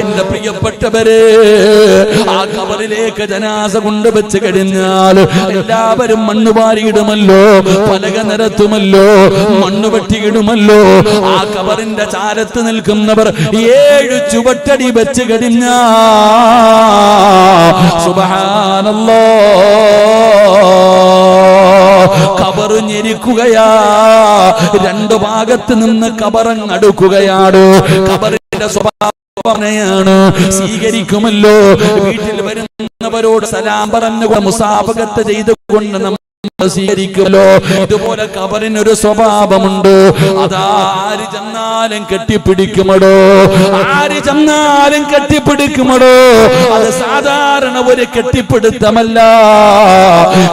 എന്റെ പ്രിയപ്പെട്ടവരെ, ആ ഖബറിലേക്ക് ജനാസ കൊണ്ടുവച്ച് കഴിഞ്ഞാൽ എല്ലാവരും മണ്ണ് വാരിയിടുമല്ലോ, പലക നിരത്തുമല്ലോ, മണ്ണ് വെട്ടിയിടുമല്ലോ. ആ ഖബറിന്റെ ചാരത്ത് നിൽക്കുന്നവർ 7 ചുവട്ടടി വെച്ച് കഴിഞ്ഞാ സുബ്ഹാനല്ലാഹ്, ഖബർ ഞെരിക്കുകയാ. 2 ഭാഗത്ത് നിന്ന് ഖബറങ്ങടുക്കുകയാണ്. ഖബറിന്റെ സ്വഭാവമാണ് സ്വീകരിക്കുമല്ലോ. വീട്ടിൽ വരുന്നവരോട് സലാം പറഞ്ഞുകൊണ്ട് മുസാഫഹത്ത് ചെയ്തുകൊണ്ട് നമ്മൾ സ്വീകരിക്കുമല്ലോ. ഇതുപോലെ ഖബറിനൊരു സ്വഭാവമുണ്ട്. അതാ ആര് ചെന്നാലും കെട്ടിപ്പിടിക്കുമടോ, ആര് ചെന്നാലും കെട്ടിപ്പിടിക്കുമടോ. അത് സാധാരണ ഒരു കെട്ടിപ്പിടുത്തമല്ല.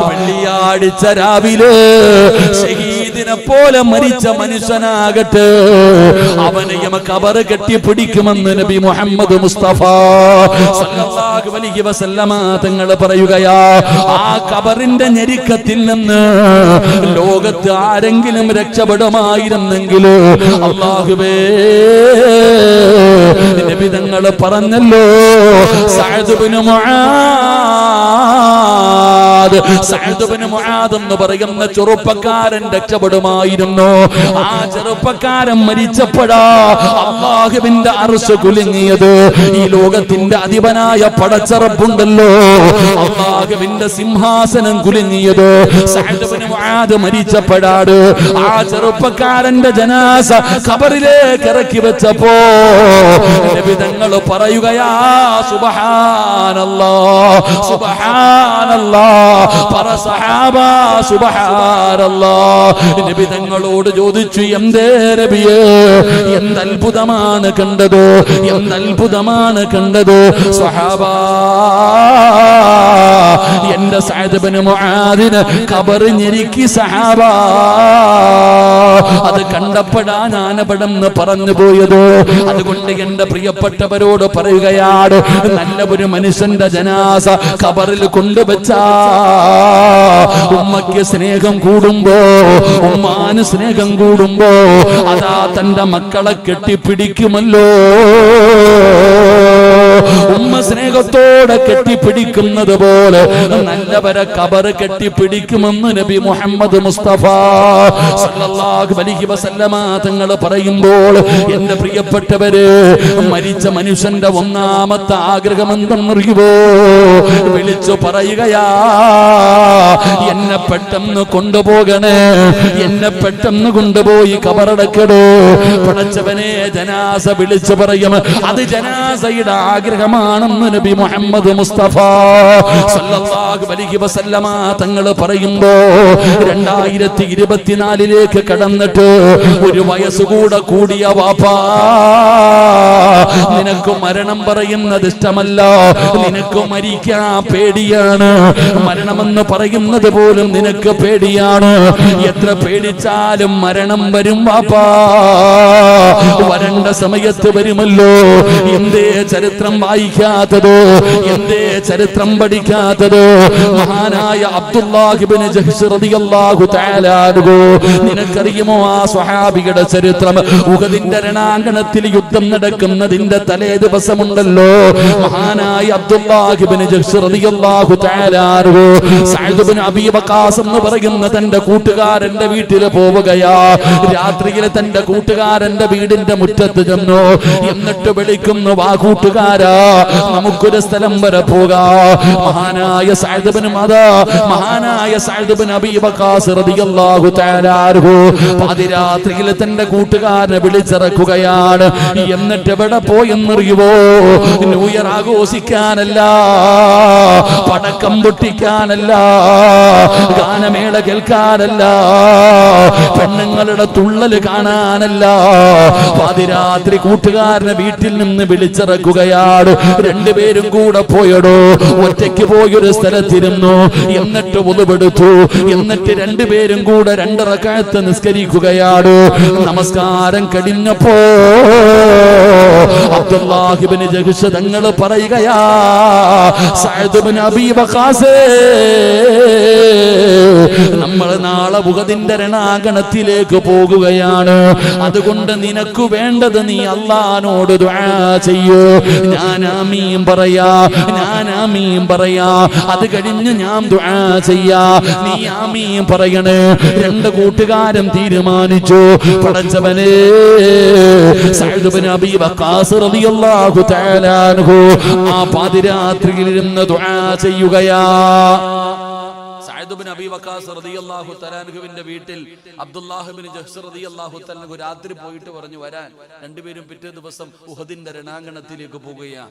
വെള്ളിയാഴ്ച രാവിലെ ഷഹീദിനെ പോലെ മരിച്ച മനുഷ്യനാകട്ടെ, അവനെയും ഖബർ കെട്ടിപ്പിടിക്കുമെന്ന് നബി മുഹമ്മദ് മുസ്തഫ സല്ലല്ലാഹു അലൈഹി വസല്ലമ തങ്ങൾ പറയുകയാ. ആ ഖബറിന്റെ ഞെരുക്കത്തിൽ നിന്ന് ലോകത്ത് ആരെങ്കിലും രക്ഷപ്പെടുമായിരുന്നെങ്കിൽ അല്ലാഹുവേ, നബി തങ്ങൾ പറഞ്ഞല്ലോ, സഅദ് ഇബ്നു മുആദ് എന്ന് പറയുന്ന ചെറുപ്പക്കാരൻ രക്ഷപ്പെടുമായിരുന്നു. ആ ചെറുപ്പക്കാരൻ മരിച്ചപ്പോഴാ അല്ലാഹുവിന്റെ അർശ് കുലുങ്ങിയത്. ഈ ലോകത്തിന്റെ അധിപനായ പടച്ചറപ്പുണ്ടല്ലോ, അല്ലാഹുവിന്റെ സിംഹാസനം കുലുങ്ങിയത് സഅദ് ഇബ്നു മുആദ് മരിച്ചപ്പോഴാണ്. ആ ചെറുപ്പക്കാരന്റെ ജനാസ ഖബറിലേക്ക് ഇറക്കി വെച്ചപ്പോ നബി തങ്ങൾ പറയുകയാ, സുബ്ഹാനല്ലാഹ് സുബ്ഹാനല്ലാഹ്, പറ സഹാബ സുബ്ഹാനല്ലാഹ്. നബി തങ്ങളോട് ചോദിച്ചു, എന്തേ നബിയേ, എന്തത്ഭുതമാണ് കണ്ടത്, എന്തത്ഭുതമാണ് കണ്ടത്? സ്വഹാബ, എന്റെ സഅദ് ഇബ്നു മുആദിന് ഖബർ ഞെരുക്കി സഹാബ. അത് കണ്ടപ്പോഴാ ഞാൻ അവിടെന്ന് പറഞ്ഞു പോയത്. അതുകൊണ്ട് എന്റെ പ്രിയപ്പെട്ടവരോട് പറയുകയാണ്, നല്ല ഒരു മനുഷ്യന്റെ ജനാസ ഖബറിൽ കൊണ്ടുവച്ചാ ഉമ്മയ്ക്ക് സ്നേഹം കൂടുമ്പോ, ഉമ്മാന് സ്നേഹം കൂടുമ്പോ അതാ തന്റെ മക്കളെ കെട്ടിപ്പിടിക്കുമല്ലോ. ഉമ്മ സ്നേഹത്തോടെ കെട്ടിപ്പിടിക്കുന്നത് പോലെ നല്ലവരെ ഖബർ കെട്ടിപ്പിടിക്കുമെന്ന് നബി മുഹമ്മദ് മുസ്തഫ സല്ലല്ലാഹു അലൈഹി വസല്ലമ തങ്ങൾ പറയുമ്പോൾ, എന്റെ പ്രിയപ്പെട്ടവര്, മരിച്ച മനുഷ്യന്റെ ഒന്നാമത്തെ ആഗ്രഹം എന്തെന്നറിയുമോ? വിളിച്ചു പറയുകയാ, എന്നെ പെട്ടെന്ന് കൊണ്ടുപോകണേ, എന്നെ പെട്ടെന്ന് കൊണ്ടുപോയി ഖബറടക്കടോ. പടച്ചവനെ, ജനാസ വിളിച്ചു പറയും, അത് ജനാസയുടെ ആഗ്രഹമാണെന്ന് നബി മുഹമ്മദ് മുസ്തഫ സല്ലല്ലാഹു അലൈഹി വസല്ലമ തങ്ങൾ പറയുമ്പോ, 2024 കടന്നിട്ട് ഒരു വയസ്സുകൂടെ കൂടിയ വാപ്പാ, നിനക്ക് മരണം പറയുന്നത് ഇഷ്ടമല്ല, നിനക്ക് മരിക്കാൻ പേടിയാണ്, മരണമെന്ന് പറയുന്നത് പോലും നിനക്ക് പേടിയാണ്. എത്ര പേടിച്ചാലും മരണം വരും വാപ്പാ, വരണ്ട സമയത്ത് വരുമല്ലോ. എന്തേ ചരിത്രം വായിക്കാത്തത്, എന്തേ ചരിത്രം പഠിക്കാത്തത്? മഹാനായ അബ്ദുല്ലാഹ് ഇബ്നു ജഹ്ശ് റളിയല്ലാഹു തആല അൻഹു, നിനക്കറിയുമോ ആ സ്വഹാബിയുടെ ചരിത്രം? ഉഹദിന്റെ രണാങ്കണത്തിൽ യുദ്ധം നടക്കുന്നതിന്റെ തലേ ദിവസമുണ്ടല്ലോ, മഹാനായ അബ്ദുല്ലാഹ് ഇബ്നു ജഹ്ശ് റളിയല്ലാഹു തആല അൻഹു സഅദ് ഇബ്നു അബീ വഖാസ് എന്ന് പറയുന്ന തന്റെ കൂട്ടുകാരന്റെ വീട്ടിൽ പോവുകയാ. രാത്രിയിൽ തന്റെ കൂട്ടുകാരന്റെ വീടിന്റെ മുറ്റത്ത് ചെന്നു. എന്നിട്ട് വിളിക്കുന്നു, വാ കൂട്ടുകാരാ, നമുക്കൊരു സ്ഥലം വരെ പോകാം. മഹാനായ സഅദ് ഇബ്നു അബീ വഖാസ് റളിയല്ലാഹു തആല അൻഹു പാതിരാത്രിയിൽ തന്റെ കൂട്ടുകാരനെ വിളിച്ചിറക്കുകയാണ്. എന്നിട്ട് എവിടെ പോയെന്നറിയുവോ? ന്യൂ ഇയർ ആഘോഷിക്കാനല്ല, പടക്കം പൊട്ടിക്കാനല്ല, ഗാനമേള കേൾക്കാനല്ല, പെണ്ണുങ്ങളുടെ തുള്ളല് കാണാനല്ല. പാതിരാത്രി കൂട്ടുകാരനെ വീട്ടിൽ നിന്ന് വിളിച്ചിറക്കുകയാണ്. രണ്ടുപേരും കൂടെ പോയടോ. ഒറ്റയ്ക്ക് പോയൊരു സ്ഥലത്തിരുന്നു. എന്നിട്ട് വുളുവെടുത്തു. എന്നിട്ട് രണ്ടുപേരും കൂടെ 2 റക്അത്ത് നിസ്കരിക്കുകയാണ്. നമസ്കാരം കഴിഞ്ഞപ്പോ അബ്ദുല്ലാഹ് ഇബ്നു ജഹ്ഷ് തങ്ങൾ പറയുകയാ, സഅദ് ഇബ്നു അബീ വഖാസ്, നമ്മൾ നാളെ ഉഹദിന്റെ രണാങ്കണത്തിലേക്ക് പോകുകയാണ്. അതുകൊണ്ട് നിനക്ക് വേണ്ടത് നീ അല്ലാഹുവോട് ദുആ ചെയ്യൂ. ഞാൻ ആമീൻ പറയാ, ഞാൻ ആമീൻ പറയാ. അത് കഴിഞ്ഞ് ഞാൻ ദുആ ചെയ്യാ, നീ ആമീൻ പറയണേ. 2 കൂട്ടുകാരും തീരുമാനിച്ചു. പടച്ചവനേ, സഅദ് ഇബ്നു അബീ വഖാസ് റളിയല്ലാഹു തആല അൻഹു ആ പാതിരാത്രിയിൽ ഇരുന്ന് ദുആ ചെയ്യുകയാ. സഅദ് ഇബ്നു അബീ വഖാസ് റളിയല്ലാഹു തആല അൻഹുവിന്റെ വീട്ടിൽ അബ്ദുല്ലാഹ് ഇബ്നു ജഹ്ഷ് റളിയല്ലാഹു തആല അൻഹു രാത്രി പോയിട്ട് പറഞ്ഞു വരാൻ. രണ്ടുപേരും പിറ്റേ ദിവസം ഉഹദിന്റെ രണാങ്കണത്തിലേക്ക് പോകുകയാ.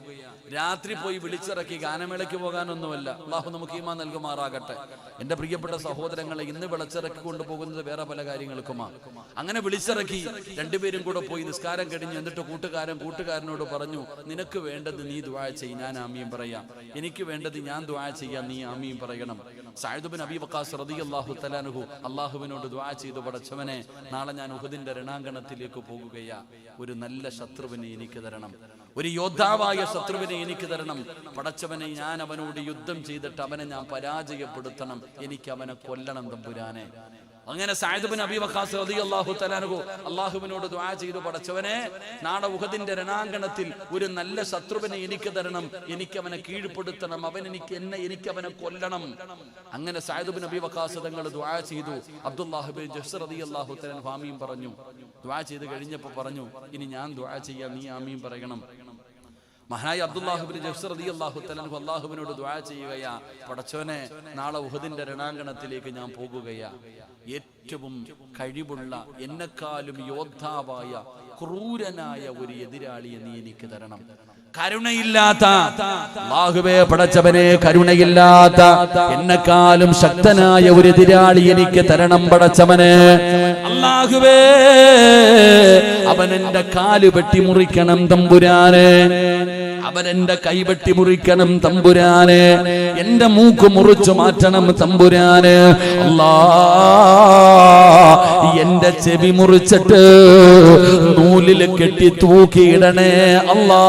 രാത്രി പോയി വിളിച്ചിറക്കി. ഗാനമേളയ്ക്ക് പോകാനൊന്നുമല്ല. അല്ലാഹു നമുക്ക് ഈമാൻ നൽകുമാറാകട്ടെ. എന്റെ പ്രിയപ്പെട്ട സഹോദരങ്ങളെ, ഇന്ന് വിളിച്ചിറക്കി കൊണ്ടുപോകുന്നത് വേറെ പല കാര്യങ്ങൾക്കുമാണ്. അങ്ങനെ വിളിച്ചിറക്കി. രണ്ടുപേരും കൂടെ പോയി നിസ്കാരം കഴിഞ്ഞു. എന്നിട്ട് കൂട്ടുകാരനോട് പറഞ്ഞു, നിനക്ക് വേണ്ടത് നീ ദുആ ചെയ്യ്, ഞാൻ ആമീൻ പറയാം. എനിക്ക് വേണ്ടത് ഞാൻ ദുആ ചെയ്യാം, നീ ആമീൻ പറയണം. സഅദ് ഇബ്നു അബീ വഖാസ് റളിയല്ലാഹു തആല അൻഹു അല്ലാഹുവിനോട് ദുആ ചെയ്തു, പടച്ചവനെ, നാളെ ഞാൻ ഉഹദിന്റെ രണാങ്കണത്തിലേക്ക് പോകുകയാ. ഒരു നല്ല ശത്രുവിനെ എനിക്ക് തരണം, ഒരു യോദ്ധാവായ ശത്രുവിനെ എനിക്ക് തരണം. പടച്ചവനെ, ഞാൻ അവനോട് യുദ്ധം ചെയ്തിട്ട് അവനെ ഞാൻ പരാജയപ്പെടുത്തണം. എനിക്ക് അവനെ കൊല്ലണം തമ്പുരാനെ. അങ്ങനെ സഅദ് ഇബ്നു അബീ വഖാസ് റളിയല്ലാഹു തആല അൻഹു അല്ലാഹുവിനോട് ദുആ ചെയ്തു, പടച്ചവനെ, നാളെ ഉഹദിന്റെ രണാങ്കണത്തിൽ ഒരു നല്ല ശത്രുവിനെ എനിക്ക് തരണം. എനിക്ക് അവനെ കീഴ്പ്പെടുത്തണം. എനിക്ക് അവനെ കൊല്ലണം. അങ്ങനെ സഅദ് ഇബ്നു അബീ വഖാസ് തങ്ങൾ ദുആ ചെയ്തു. അബ്ദുല്ലാഹ് ഇബ്നു ജഹ്ഷ് റളിയല്ലാഹു തആല അൻഹു ആമീൻ പറഞ്ഞു. ദുആ ചെയ്ത് കഴിഞ്ഞപ്പോൾ പറഞ്ഞു, ഇനി ഞാൻ ദുആ ചെയ്യാം, നീ ആമീൻ പറയണം. മഹാനായ അബ്ദുല്ലാഹ് ഇബ്നു ജഹ്ഷ് റളിയല്ലാഹു തആല അൻഹു അല്ലാഹുവിനോട് ദുആ ചെയ്യുകയാ, പടച്ചവനെ, നാളെ ഉഹദിന്റെ രണാങ്കണത്തിലേക്ക് ഞാൻ പോകുകയാ. ഏറ്റവും കഴിവുള്ള, എന്നെക്കാളും യോദ്ധാവായ, ക്രൂരനായ ഒരു എതിരാളിയെ നീ എനിക്ക് തരണം. കരുണയില്ലാത്ത, അല്ലാഹുവേ പടച്ചവനെ, കരുണയില്ലാത്ത, എന്നെക്കാളും ശക്തനായ ഒരു എതിരാളി എനിക്ക് തരണം പടച്ചവനെ. അല്ലാഹുവേ, അവൻ എന്റെ കാല് വെട്ടി മുറിക്കണം തമ്പുരാനെ. അവൻ എന്റെ കൈവെട്ടി മുറിക്കണം തമ്പുരാനെ. എന്റെ മൂക്ക് മുറിച്ചു മാറ്റണം തമ്പുരാനെ. അല്ലാ, എന്റെ ചെവി മുറിച്ചിട്ട് നൂലിൽ കെട്ടി തൂക്കിയിടണേ അല്ലാ.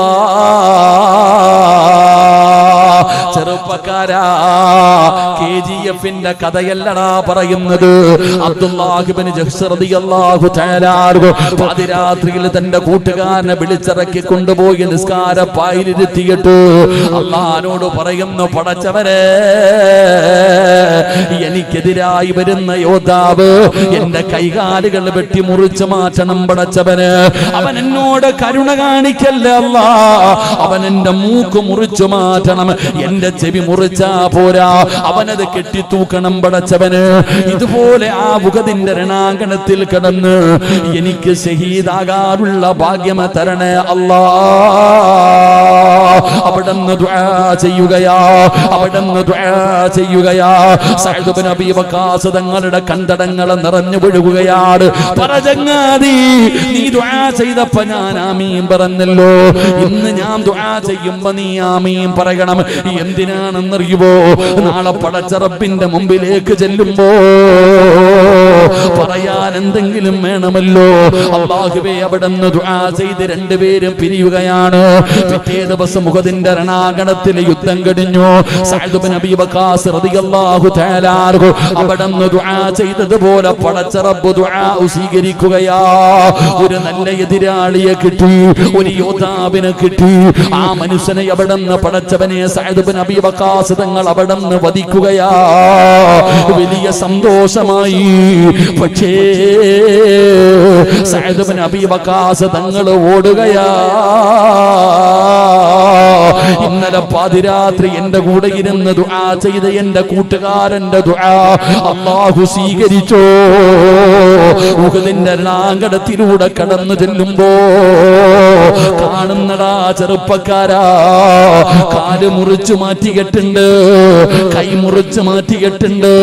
ചെറുപ്പക്കാരാ, KGF-ന്റെ കഥയല്ലടാ പറയുന്നത്. അബ്ദുല്ലാഹ് ഇബ്നു ജഹ്ഷ് റളിയല്ലാഹു തആല അൻഹു പാതിരാത്രിയിൽ തന്റെ കൂട്ടുകാരനെ വിളിച്ചിറക്കി കൊണ്ടുപോയി നിസ്കാരപ്പായിലിരുത്തിയിട്ട് അല്ലാഹുവോട് പറയുന്നു, പടച്ചവനെ, എനിക്കെതിരായി വരുന്ന യോദ്ധാവ് എന്റെ കൈകാലുകൾ വെട്ടി മുറിച്ചു മാറ്റണം പടച്ചവന്. അവൻ എന്നോട് കരുണ കാണിക്കല്ല അല്ലാ. അവൻ എന്റെ മൂക്ക് മുറിച്ചു മാറ്റണം. എന്റെ ചെവി മുറിച്ചാ പോരാ, അവനത് കെട്ടിത്തൂക്കണം പടച്ചവന്. ഇതുപോലെ ആ ഉഹദിന്റെ രണാങ്കണത്തിൽ കിടന്ന് എനിക്ക് ഷഹീദാകാനുള്ള ഭാഗ്യം തരണേ അല്ലാ. അവിടുന്ന് ദുആ ചെയ്യുകയാ, അവിടുന്ന് ദുആ ചെയ്യുകയാ. സഅദ് ഇബ്നു അബീ വഖാസ് തങ്ങളുടെ കണ്ടടങ്ങൾ നിറഞ്ഞു വീഴുകയാണ്. പറചങ്ങാതി, നീ ദുആ ചെയ്തപ്പോ ഞാൻ ആമീൻ പറഞ്ഞല്ലോ. ഇന്ന് ഞാൻ ദുആ ചെയ്യുമ്പോ നീ ആമീൻ പറയണം. എന്തിനാണെന്നറിയുമോ? നാളെ പടച്ച റബ്ബിന്റെ മുമ്പിലേക്ക് ചെല്ലുമ്പോ പറയാൻ എന്തെങ്കിലും വേണമല്ലോ. അല്ലാഹുവേ, അവിടുന്ന് ദുആ ചെയ്ത് രണ്ടുപേരും പിരിയുകയാണ്. പിറ്റേ ദിവസം ഉഹദിന്റെ രണാങ്കണത്തിൽ യുദ്ധം കഴിഞ്ഞു. സഅദ് ഇബ്നു അബീ വഖാസ് റളിയല്ലാഹു തആല അൻഹു അവിടുന്ന് ദുആ ചെയ്തതുപോലെ പടച്ച റബ്ബ് ദുആ സ്വീകരിക്കുകയാ. ഒരു നല്ല എതിരാളിയെ കിട്ടി, ഒരു യോദ്ധാവിനെ കിട്ടി. ആ മനുഷ്യനെ അവിടുന്ന് പടച്ചവനെ സഅദ് ഇബ്നു അബീ വഖാസ് തങ്ങൾ അവിടുന്ന് വധിക്കുകയാ. വലിയ സന്തോഷമായി. പക്ഷേ സഅദ് ഇബ്നു അബീ വഖാസ് തങ്ങൾ ഓടുകയാ. ഇന്നലെ പാതിരാത്രി എന്റെ കൂടെ ഇരുന്ന് ദുആ ചെയ്ത എന്റെ കൂട്ടുകാരന്റെ ദുആ അല്ലാഹു സ്വീകരിച്ചോ. ഉഹദിന്റെ രണാങ്കണത്തിലൂടെ കടന്നു ചെല്ലുമ്പോ കാണുന്നടാ ചെറുപ്പക്കാരാ, കാല് മുറിച്ചു മാറ്റിയിട്ടുണ്ട്, കൈ മുറിച്ചു മാറ്റിയിട്ടുണ്ട്,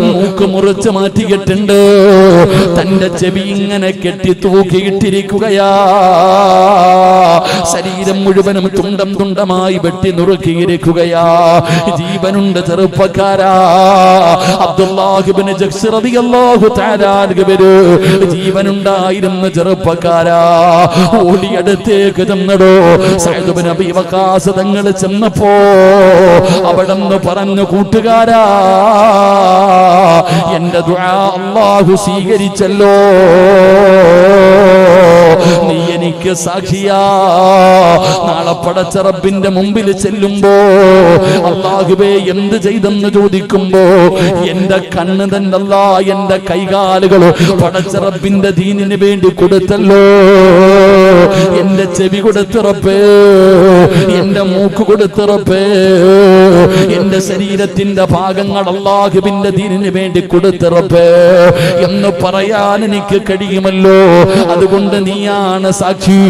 മൂക്ക് മുറിച്ചു മാറ്റിയിട്ടുണ്ട്. തന്റെ ചെവി ഇങ്ങനെ കെട്ടി തൂക്കിയിട്ടിരിക്കുകയാ. ശരീരം മുഴുവനും തുണ്ടം തുണ്ടമായി വെട്ടി നുറുക്കിയിരിക്കുകയാ. ജീവനുണ്ട് ചെറുപ്പക്കാരാ. അബ്ദുല്ലാഹ് ഇബ്നു ജഹ്ശ് റളിയല്ലാഹു തആല അൻഹു ജീവനുണ്ടായിരുന്ന ചെറുപ്പക്കാരാ. ഓടിയടുത്തേക്ക് ചെന്നടോ സഅദ് ഇബ്നു അബീ വഖാസ് തങ്ങൾ ചെന്നപ്പോ അവിടെന്ന് പറഞ്ഞു, കൂട്ടുകാരാ, എന്റെ ദുആ അല്ലാഹു സ്വീകരിച്ചല്ലോ. നീ എനിക്ക് സാക്ഷിയാ. നാളെ പടച്ച റബ്ബിന്റെ മുമ്പിൽ ചെല്ലുമ്പോ അല്ലാഹുവേ എന്ത് ചെയ്തെന്ന് ചോദിക്കുമ്പോ എന്റെ കണ്ണ് തന്നല്ല, എന്റെ കൈകാലുകൾ പടച്ച റബ്ബിന്റെ ദീനിന് വേണ്ടി കൊടുത്തല്ലോ. എന്റെ ചെവി കൊടുത്ത് റബ്ബേ, എന്റെ മൂക്ക് കൊടുത്ത് റബ്ബേ, എന്റെ ശരീരത്തിന്റെ ഭാഗങ്ങൾ അല്ലാഹുവിന്റെ ദീനിന് വേണ്ടി കൊടുത്ത് റബ്ബേ എന്ന് പറയാൻ എനിക്ക് കഴിയുമല്ലോ. അതുകൊണ്ട് നീയാണ് സാക്ഷി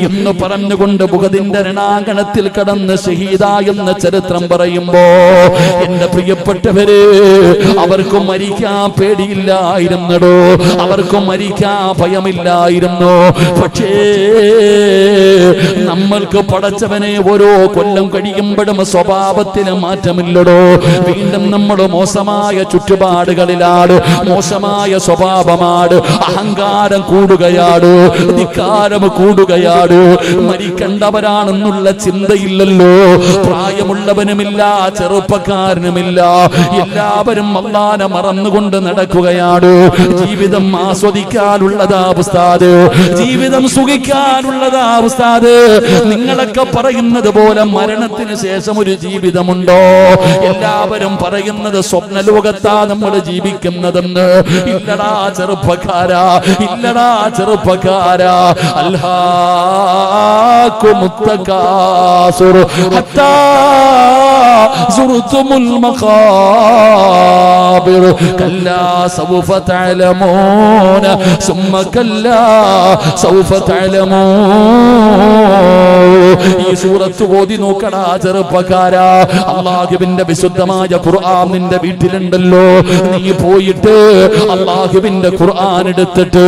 എന്ന് പറഞ്ഞുകൊണ്ട് ഉഹദിന്റെ രണാങ്കണത്തിൽ കടന്ന് ഷഹീദായെന്ന ചരിത്രം പറയുമ്പോ എന്റെ പ്രിയപ്പെട്ടവരെ, അവർക്ക് മരിക്കാൻ പേടിയില്ലായിരുന്നടോ, അവർക്ക് മരിക്കാൻ ഭയമില്ലായിരുന്നു. പക്ഷേ നമ്മൾക്ക് പടച്ചവനെ ഓരോ കൊല്ലം കഴിയുമ്പോഴും സ്വഭാവത്തിന് മാറ്റമില്ലടോ. വീണ്ടും നമ്മൾ മോശമായ ചുറ്റുപാടുകളിലാണ്, മോശമായ സ്വഭാവമാണ്, അഹങ്കാരം കൂടുകയാണ്, ധിക്കാരം കൂടുകയാണ്. മരിക്കേണ്ടവരാണെന്നുള്ള ചിന്തയില്ലല്ലോ. പ്രായമുള്ളവനുമില്ല, ചെറുപ്പക്കാരനുമില്ല, എല്ലാവരും അല്ലാഹനെ മറന്നുകൊണ്ട് നടക്കുകയാണ്. ജീവിതം ആസ്വദിക്കാനുള്ളതാ ഉസ്താദ്, ജീവിതം സുഖിക്കാനുള്ളതാ ഉസ്താദ്. നിങ്ങളൊക്കെ പറയുന്നത് പോലെ മരണത്തിന് ശേഷം ഒരു ജീവിതമുണ്ടോ? എല്ലാവരും പറയുന്നത് സ്വപ്നലോകത്താ നമ്മൾ ജീവിക്കുന്നതെന്ന്. ഇല്ലടാ ചെറുപ്പക്കാരാ, ഇല്ലടാ ചെറുപ്പക്കാരാ. അൽഹാകുമുത്തകാസുർ ഹത്താ സുർതുമുൽ മഖാബിർ കല്ലാ സൗഫ തഅലമൂന സുമ്മ കല്ലാ സൗഫ തഅലമൂൻ. ഈ സൂറത്ത് ഓതി നോക്കടാ ചെറുപ്പക്കാരാ. അല്ലാഹുവിന്റെ വിശുദ്ധമായ ഖുർആൻ നിന്റെ വീട്ടിലുണ്ടല്ലോ. നീ പോയിട്ട് അല്ലാഹുവിന്റെ ഖുർആൻ എടുത്തിട്ട്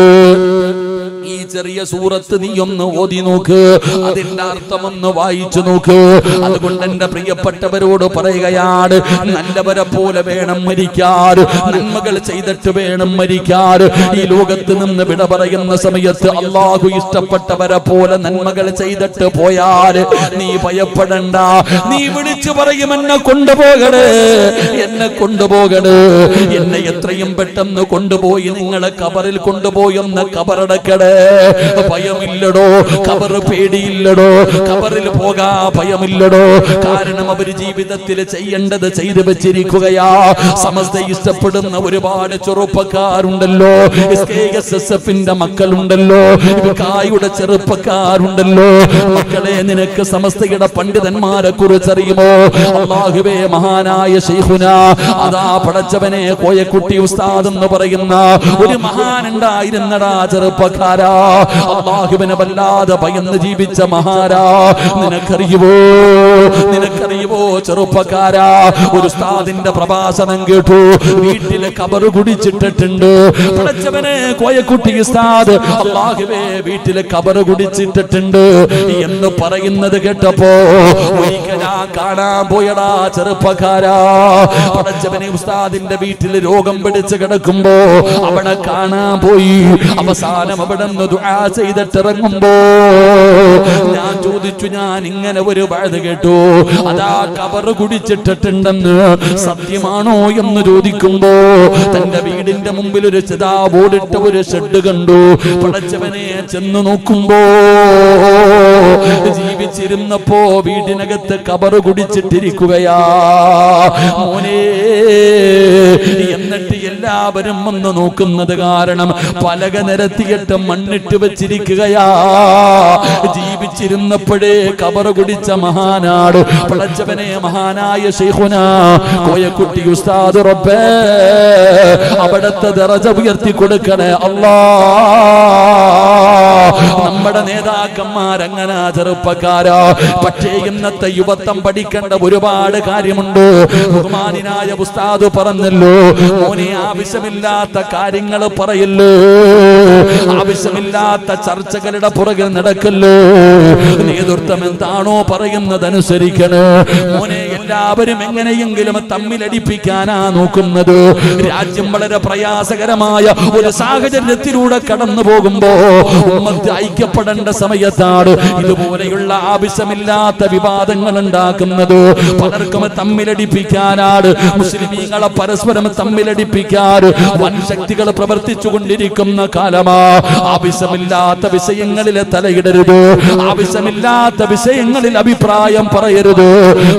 ഈ ചെറിയ സൂറത്ത് നീ ഒന്ന് ഓതി നോക്ക്, അതിന്റെ അർത്ഥമൊന്ന് വായിച്ചു നോക്ക്. അതുകൊണ്ട് എന്റെ പ്രിയപ്പെട്ടവരോട് പറയുകയാണ്, നല്ലവരെ പോലെ വേണം മരിക്കാൻ, നന്മകൾ ചെയ്തിട്ട് വേണം മരിക്കാൻ. ഈ ലോകത്ത് നിന്ന് വിട പറയുന്ന സമയത്ത് അല്ലാഹു ഇഷ്ടപ്പെട്ടവരെ പോലെ നന്മകൾ ചെയ്തിട്ട് പോയാൽ നീ ഭയപ്പെടണ്ട. നീ വിളിച്ചു പറയും, എന്നെ കൊണ്ടുപോകണേ, എന്നെ കൊണ്ടുപോകണേ, എന്നെ എത്രയും പെട്ടെന്ന് കൊണ്ടുപോയി നിങ്ങളെ കബറിൽ കൊണ്ടുപോയി ഒന്ന് കബറടക്കണേ. ഭയമില്ലടോ, കബർ പേടിയില്ലടോ, കബറിൽ പോകാ ഭയമില്ലടോ. കാരണം അവർ ജീവിതത്തിൽ ചെയ്യേണ്ടത് ചെയ്തു വെച്ചിരിക്കുകയാ. സമസ്ത ഇഷ്ടപ്പെടുന്ന ഒരുപാട് ചെറുപ്പക്കാരുണ്ടല്ലോ, SKSSF-ന്റെ മക്കളുണ്ടല്ലോ, കായുടെ ചെറുപ്പക്കാരുണ്ടല്ലോ. മക്കളെ, നിനക്ക് സമസ്തയുടെ പണ്ഡിതന്മാരെ കുറിച്ച് അറിയുമോ? അല്ലാഹുവേ, മഹാനായ ശൈഖുന അതാ പടച്ചവനെ കോയക്കുട്ടി ഉസ്താദ് എന്ന് പറയുന്ന ഒരു മഹാനുണ്ടായിരുന്നടാ ചെറുപ്പക്കാരാ. അല്ലാഹുവിനെ വല്ലാതെ ഭയന്ന് ജീവിച്ച മഹാരാ. നിനക്കറിയുവോ, നിനക്കറിയുവോ ചെറുപ്പക്കാരാ? ഒരു ഉസ്താദിന്റെ പ്രഭാഷണം കേട്ടു, വീട്ടിലെ കബറ് കുടിച്ചിട്ടിട്ടുണ്ട്. പടച്ചവനെ കോയക്കുട്ടി ഉസ്താദ് അല്ലാഹുവേ വീട്ടിലെ കബറ് കുടിച്ചിട്ടിട്ടുണ്ട് എന്ന് പറയുന്നത് കേട്ടപ്പോ ഒരിക്കലാ കാണാൻ പോയടാ ചെറുപ്പക്കാരാ. പടച്ചവനെ ഉസ്താദിന്റെ വീട്ടിൽ രോഗം പിടിച്ച് കിടക്കുമ്പോ അവിടെ കാണാൻ പോയി. അവസാനം അവിടെ ദുആ ചെയ്തിട്ടിറങ്ങുമ്പോ ഞാൻ ചോദിച്ചു, ഞാൻ ഇങ്ങനെ ഒരു വഅദ് കേട്ടു, അതാ കബറ് കുടിച്ചിട്ടിട്ടുണ്ടെന്ന് സത്യമാണോ എന്ന് ചോദിക്കുമ്പോ തന്റെ വീടിന്റെ മുമ്പിൽ ഒരു ഓടിട്ട ഒരു ഷെഡ് കണ്ടു. പടച്ചവനെ ചെന്ന് നോക്കുമ്പോ ജീവിച്ചിരുന്നപ്പോ വീടിനകത്ത് കബറ് കുടിച്ചിട്ടിരിക്കുകയാ മോനെ. എന്നിട്ട് എല്ലാവരും വന്ന് നോക്കുന്നത് കാരണം പലക നിരത്തിയിട്ട് മണ്ണിട്ട് വെച്ചിരിക്കുകയാ. ജീവിച്ചിരുന്നപ്പോഴേ കബറ് കുടിച്ച മഹാനാട് പടച്ചവനെ മഹാനായ ശൈഖുന കോയക്കുട്ടി ഉസ്താദ്. റബ്ബേ, അവിടത്തെ ദറജ ഉയർത്തി കൊടുക്കണേ അല്ലാഹ്. നമ്മുടെ നേതാക്കന്മാരങ്ങനെ ചെറുപ്പക്കാരാ. പക്ഷേ ഇന്നത്തെ യുവത്വം പഠിക്കേണ്ട ഒരുപാട് കാര്യമുണ്ട്. ബഹുമാനായ ഉസ്താദ് പറഞ്ഞല്ലോ, മോനെ ആവശ്യമില്ലാത്ത കാര്യങ്ങൾ പറയല്ലോ, ആവശ്യമില്ലാത്ത ചർച്ചകളുടെ പുറകിൽ നടക്കല്ലോ. നേതൃത്വം എന്താണോ പറയുന്നത് അനുസരിക്കണേ മോനെ. എല്ലാവരും എങ്ങനെയെങ്കിലും തമ്മിലടിപ്പിക്കാനാ നോക്കുന്നത്. രാജ്യം വളരെ പ്രയാസകരമായ ഒരു സാഹചര്യത്തിലൂടെ കടന്നു പോകുമ്പോ ഉമ്മത്ത് ഐക്യപ്പെടേണ്ട സമയത്താണ് ഇതുപോലെയുള്ള ആവശ്യമില്ലാത്ത വിവാദങ്ങൾ ഉണ്ടാക്കുന്നത്. പലർക്കും തമ്മിലടിപ്പിക്കാനാണ്, മുസ്ലിമീങ്ങളെ പരസ്പരം തമ്മിലടിപ്പിക്കാൻ വൻശക്തികൾ പ്രവർത്തിച്ചു കൊണ്ടിരിക്കുന്ന കാലമാ. ആവശ്യമില്ലാത്ത വിഷയങ്ങളിൽ തലയിടരുത്, ആവശ്യമില്ലാത്ത വിഷയങ്ങളിൽ അഭിപ്രായം പറയരുത്.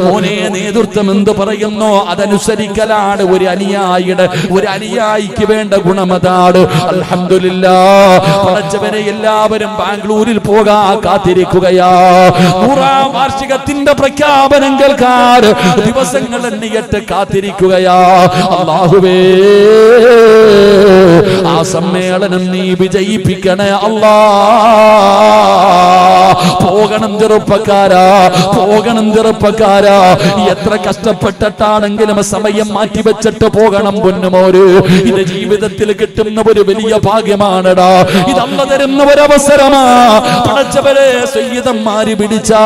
മോനെ നേതൃത്വം എന്ത് പറയുന്നോ അതനുസരിക്കലാണ് ഒരു അനുയായിക്ക് വേണ്ട ഗുണമതാണ്. അൽഹംദുലില്ലാഹ് പടച്ചവനെ എല്ലാവരും ബാംഗ്ലൂരിൽ പോകാൻ കാത്തിരിക്കുകയാ. 100ാം വാർഷികത്തിന്റെ പ്രഖ്യാപനം കേൾക്കാൻ ദിവസങ്ങൾ എണ്ണിയിട്ട് കാത്തിരിക്കുകയാ. അല്ലാഹുവേ ആ സമ്മേളനം നീ വിജയിപ്പിക്കണേ അല്ലാ. പോകണം ചെറുപ്പക്കാരാ, പോകണം ചെറുപ്പക്കാരാ. എത്ര കഷ്ടപ്പെട്ടിട്ടാണെങ്കിലും സമയം മാറ്റിവെച്ചിട്ട് പോകണം പൊന്നുമോര്. ഇത് ജീവിതത്തിൽ കിട്ടുന്ന ഒരു വലിയ ഭാഗ്യമാണടാ. ഇത് അല്ലാഹു തരുന്ന ഒരു അവസരമാ. പടച്ചവനെ സയ്യിദന്മാര് വിളിച്ചാ,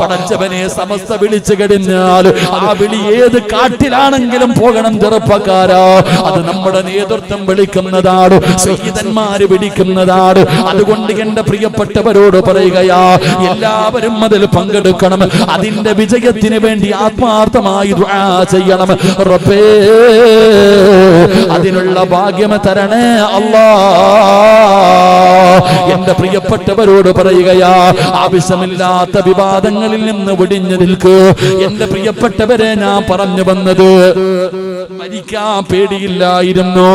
പടച്ചവനെ സമസ്ത വിളിച്ചു കഴിഞ്ഞാൽ ആ വിളി ഏത് കാട്ടിലാണെങ്കിലും പോകണം ചെറുപ്പക്കാരാ. അത് നമ്മുടെ നേതൃത്വം വിളിക്കുന്നതാണ്, സയ്യിദന്മാര് വിളിക്കുന്നതാണ്. അതുകൊണ്ട് എന്റെ പ്രിയപ്പെട്ടവരോട് പറയുകയാ, എല്ലാവരും അതിൽ പങ്കെടുക്കണം. അതിന്റെ വിജയത്തിന് വേണ്ടി ആത്മാർത്ഥമായി ദുആ ചെയ്യണം. റബ്ബേ അതിനുള്ള ഭാഗ്യം തരണേ അല്ലാ. എന്റെ പ്രിയപ്പെട്ടവരോട് പറയുകയാ, ആവശ്യമില്ലാത്ത വിവാദങ്ങളിൽ നിന്ന് ഒഴിഞ്ഞു നിൽക്കൂ. എന്റെ പ്രിയപ്പെട്ടവരെ, ഞാൻ പറഞ്ഞു വന്നത് മരിക്കാൻ പേടിയില്ലായിരുന്നു,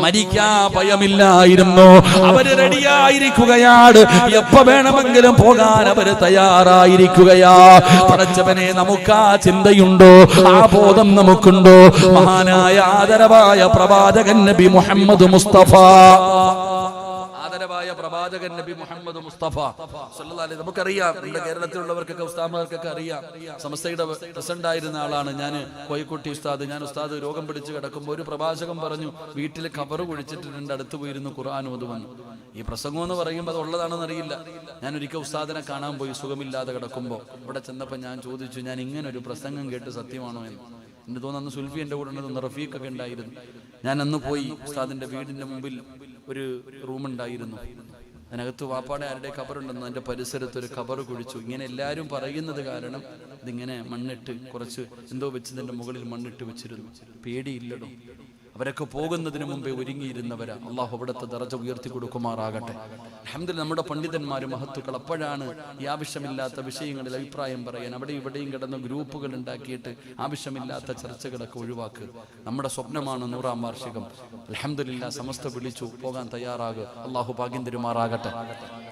മരിക്കാൻ ഭയമില്ലായിരുന്നു. അവര് റെഡിയായിരിക്കുകയാണ്, എപ്പോ വേണമെങ്കിലും പോകാൻ അവര് തയ്യാറായിരിക്കുകയാ. പടച്ചവനെ, നമുക്ക് ആ ചിന്തയുണ്ടോ? ആ ബോധം നമുക്കുണ്ടോ? മഹാനായ ആദരവായ പ്രവാചകൻ നബി മുഹമ്മദ് മുസ്തഫ, ആദരവായ പ്രവാചകൻ നബി മുഹമ്മദ് മുസ്തഫ സല്ലല്ലാഹു അലൈഹി, നമുക്കറിയാം, നമ്മുടെ കേരളത്തിലുള്ളവർക്കൊക്കെ ഉസ്താദുമാർക്കൊക്കെ അറിയാം. സമസ്തയുടെ പ്രസിഡന്റ് ആയിരുന്ന ആളാണ് ഞാൻ, കോഴിക്കോട്ടി ഉസ്താദ്. ഞാൻ ഉസ്താദ് രോഗം പിടിച്ച് കിടക്കുമ്പോൾ ഒരു പ്രഭാഷകൻ പറഞ്ഞു, വീട്ടിൽ കബറ് കുഴിച്ചിട്ടുണ്ട്, അടുത്ത് പോയിരുന്നു ഖുർആൻ ഓതുവന്നു. ഈ പ്രസംഗം എന്ന് പറയുമ്പോൾ അത് ഉള്ളതാണെന്ന് അറിയില്ല. ഞാൻ ഒരിക്കൽ ഉസ്താദിനെ കാണാൻ പോയി, സുഖമില്ലാതെ കിടക്കുമ്പോൾ. അവിടെ ചെന്നപ്പോൾ ഞാൻ ചോദിച്ചു, ഞാൻ ഇങ്ങനെ ഒരു പ്രസംഗം കേട്ട് സത്യമാണോ എന്ന്. എനിക്ക് തോന്നുന്നു അന്ന് സുൽഫി എൻ്റെ കൂടെ ഉണ്ടെന്ന്, റഫീഖൊക്കെ ഉണ്ടായിരുന്നു. ഞാൻ അന്ന് പോയി ഉസ്താദിന്റെ വീടിന്റെ മുമ്പിൽ ഒരു റൂമുണ്ടായിരുന്നു. അതിനകത്ത് വാപ്പാടെ ആരുടെ ഖബറുണ്ടെന്ന്, അതിന്റെ പരിസരത്ത് ഒരു ഖബർ കുഴിച്ചു. ഇങ്ങനെ എല്ലാവരും പറയുന്നത് കാരണം ഇതിങ്ങനെ മണ്ണിട്ട് കുറച്ച് എന്തോ വെച്ചതിന്റെ മുകളിൽ മണ്ണിട്ട് വെച്ചിരുന്നു. പേടിയില്ലടോ. അവരൊക്കെ പോകുന്നതിന് മുമ്പേ ഒരുങ്ങിയിരുന്നവരാ. അള്ളാഹു അവിടുത്തെ ദറജ ഉയർത്തി കൊടുക്കുമാറാകട്ടെ. അൽഹംദുലില്ലാഹ് നമ്മുടെ പണ്ഡിതന്മാര് മഹത്തുക്കൾ അപ്പോഴാണ് ഈ ആവശ്യമില്ലാത്ത വിഷയങ്ങളിൽ അഭിപ്രായം പറയാൻ അവിടെ ഇവിടെയും കിടന്ന ഗ്രൂപ്പുകൾ ഉണ്ടാക്കിയിട്ട് ആവശ്യമില്ലാത്ത ചർച്ചകളൊക്കെ ഒഴിവാക്കുക. നമ്മുടെ സ്വപ്നമാണ് 100ാം വാർഷികം. അൽഹംദുലില്ലാഹ് സമസ്ത വിളിച്ചു, പോകാൻ തയ്യാറാകുക. അള്ളാഹു ഭാഗ്യം തരുമാറാകട്ടെ,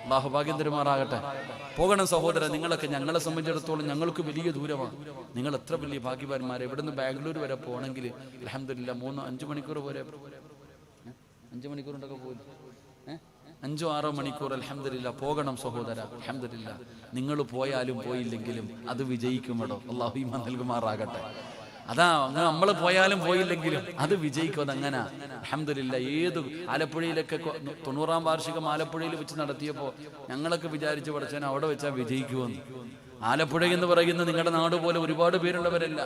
അള്ളാഹു ഭാഗ്യം തരുമാറാകട്ടെ. പോകണം സഹോദരൻ. നിങ്ങളൊക്കെ, ഞങ്ങളെ സംബന്ധിച്ചിടത്തോളം ഞങ്ങൾക്ക് വലിയ ദൂരമാണ്. നിങ്ങൾ എത്ര വലിയ ഭാഗ്യവാന്മാരെ. ഇവിടുന്ന് ബാംഗ്ലൂർ വരെ പോകണമെങ്കിൽ അൽഹംദുലില്ലാഹ് 3-5 മണിക്കൂർ വരെ, 5 മണിക്കൂറുണ്ടൊക്കെ പോയി, 5-6 മണിക്കൂർ. അൽഹംദുലില്ലാഹ് പോകണം സഹോദര. അൽഹംദുലില്ലാഹ് നിങ്ങൾ പോയാലും പോയില്ലെങ്കിലും അത് വിജയിക്കുമടോ. അല്ലാഹു ഈമാൻ നൽകുമാറാകട്ടെ. അതാ, നമ്മൾ പോയാലും പോയില്ലെങ്കിലും അത് വിജയിക്കും. അതങ്ങനെ അൽഹംദുലില്ലാഹ്. ഏത് ആലപ്പുഴയിലൊക്കെ 90ാം വാർഷികം ആലപ്പുഴയിൽ വെച്ച് നടത്തിയപ്പോൾ ഞങ്ങളൊക്കെ വിചാരിച്ചു, പഠിച്ചാൽ അവിടെ വെച്ചാൽ വിജയിക്കുമെന്ന്. ആലപ്പുഴ എന്ന് പറയുന്ന നിങ്ങളുടെ നാട് പോലെ ഒരുപാട് പേരുള്ളവരല്ല.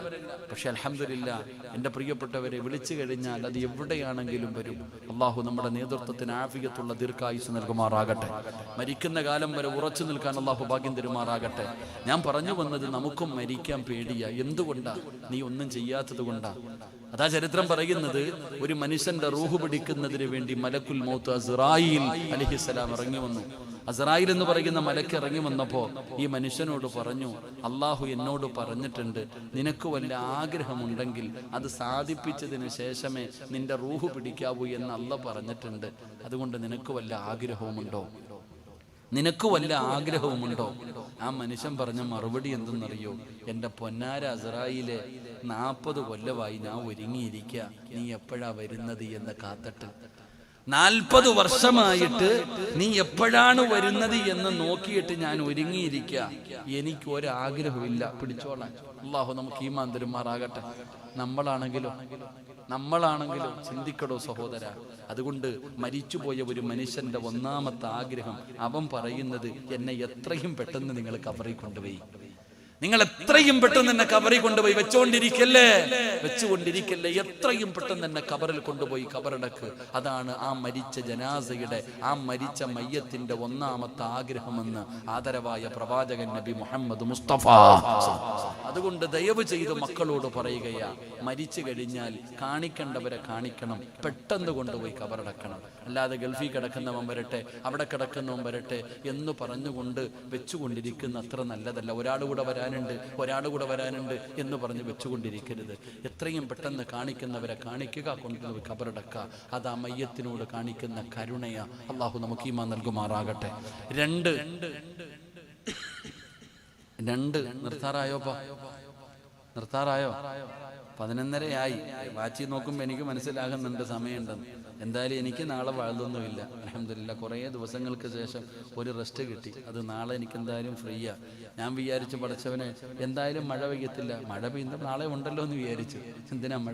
പക്ഷെ അൽഹംദുലില്ലാഹ് എൻ്റെ പ്രിയപ്പെട്ടവരെ, വിളിച്ചു കഴിഞ്ഞാൽ അത് എവിടെയാണെങ്കിലും വരും. അള്ളാഹു നമ്മുടെ നേതൃത്വത്തിന് ആഫിയത്തുള്ള ദീർഘായുസ് നൽകുമാറാകട്ടെ. മരിക്കുന്ന കാലം വരെ ഉറച്ചു നിൽക്കാൻ അള്ളാഹു ഭാഗ്യം തരുമാറാകട്ടെ. ഞാൻ പറഞ്ഞു വന്നത്, നമുക്കും മരിക്കാൻ പേടിയാ. എന്തുകൊണ്ടാ? നീ ഒന്നും ചെയ്യാത്തത് കൊണ്ടാ. അതാ ചരിത്രം പറയുന്നത്, ഒരു മനുഷ്യന്റെ റൂഹ് പിടിക്കുന്നതിന് വേണ്ടി മലക്കുൽ മൗത്ത് അസ്റായീൽ അലൈഹിസ്സലാം ഇറങ്ങി വന്നു. അസ്റായീൽ എന്ന് പറയുന്ന മലക്ക് ഇറങ്ങി വന്നപ്പോ ഈ മനുഷ്യനോട് പറഞ്ഞു, അള്ളാഹു എന്നോട് പറഞ്ഞിട്ടുണ്ട്, നിനക്ക് വല്ല ആഗ്രഹമുണ്ടെങ്കിൽ അത് സാധിപ്പിച്ചതിന് ശേഷമേ നിന്റെ റൂഹ് പിടിക്കാവൂ എന്ന് അള്ളാഹ് പറഞ്ഞിട്ടുണ്ട്. അതുകൊണ്ട് നിനക്ക് വല്ല ആഗ്രഹവുമുണ്ടോ? നിനക്ക് വല്ല ആഗ്രഹവുമുണ്ടോ? ആ മനുഷ്യൻ പറഞ്ഞ മറുപടി എന്തെന്നറിയോ? എൻ്റെ പൊന്നാര അസ്റായീലെ, 40 കൊല്ലമായി ഞാൻ ഒരുങ്ങിയിരിക്കുക, നീ എപ്പോഴാ വരുന്നത് എന്ന് കാത്തിട്ട്. 40 വർഷമായിട്ട് നീ എപ്പോഴാണ് വരുന്നത് എന്ന് നോക്കിയിട്ട് ഞാൻ ഒരുങ്ങിയിരിക്കുക. എനിക്ക് ഒരാഗ്രഹമില്ല. പിടിച്ചോളാൻ അല്ലാഹു നമുക്ക് ഈമാൻ തരുമാറാകട്ടെ. നമ്മളാണെങ്കിലോ ചിന്തിക്കടോ സഹോദര. അതുകൊണ്ട് മരിച്ചുപോയ ഒരു മനുഷ്യന്റെ ഒന്നാമത്തെ ആഗ്രഹം അവൻ പറയുന്നത്, എന്നെ എത്രയും പെട്ടെന്ന് നിങ്ങൾ കബറിൽ കൊണ്ടുപോയി, നിങ്ങൾ എത്രയും പെട്ടെന്ന് എന്നെ കബറിൽ കൊണ്ടുപോയി വെച്ചുകൊണ്ടിരിക്കല്ലേ, എത്രയും പെട്ടെന്ന് എന്നെ കബറിൽ കൊണ്ടുപോയി കബറടക്ക്. അതാണ് ആ മരിച്ച ജനാസയുടെ, ആ മരിച്ച മയ്യത്തിന്റെ ഒന്നാമത്തെ ആഗ്രഹമെന്ന് ആദരവായ പ്രവാചകൻ നബി മുഹമ്മദ് മുസ്തഫ. അതുകൊണ്ട് ദയവ് ചെയ്ത് മക്കളോട് പറയുകയാ, മരിച്ചു കഴിഞ്ഞാൽ കാണിക്കേണ്ടവരെ കാണിക്കണം, പെട്ടെന്ന് കൊണ്ടുപോയി കബറടക്കണം. അല്ലാതെ ഗൾഫിൽ കിടക്കുന്നവൻ വരട്ടെ, അവിടെ കിടക്കുന്നവൻ വരട്ടെ എന്ന് പറഞ്ഞുകൊണ്ട് വെച്ചുകൊണ്ടിരിക്കുന്ന അത്ര നല്ലതല്ല. ഒരാൾ കൂടെ വരാനുണ്ട് എന്ന് പറഞ്ഞ് വെച്ചുകൊണ്ടിരിക്കരുത്. എത്രയും പെട്ടെന്ന് കാണിക്കുന്നവരെ കാണിക്കുക, കൊണ്ടുപോയി കബറടക്കുക. അത് ആ മയ്യത്തിനോട് കാണിക്കുന്ന കരുണയ. അള്ളാഹു നമുക്ക് ഈമാൻ നൽകുമാറാകട്ടെ. രണ്ട് നിർത്താറായോ? 11:30 വാച്ചി നോക്കുമ്പോൾ എനിക്ക് മനസ്സിലാകുന്നുണ്ട് സമയമുണ്ടെന്ന്. എന്തായാലും എനിക്ക് നാളെ വഴുതൊന്നുമില്ല. അൽഹംദുലില്ലാ, കുറേ ദിവസങ്ങൾക്ക് ശേഷം ഒരു റെസ്റ്റ് കിട്ടി. അത് നാളെ എനിക്ക് എന്തായാലും ഫ്രീയാ. ഞാൻ വിചാരിച്ചു, പടച്ചവനെ എന്തായാലും മഴ പെയ്യത്തില്ല, മഴ പെയ്യുന്ന നാളെ ഉണ്ടല്ലോ എന്ന് വിചാരിച്ചു. എന്തിനാ മഴ?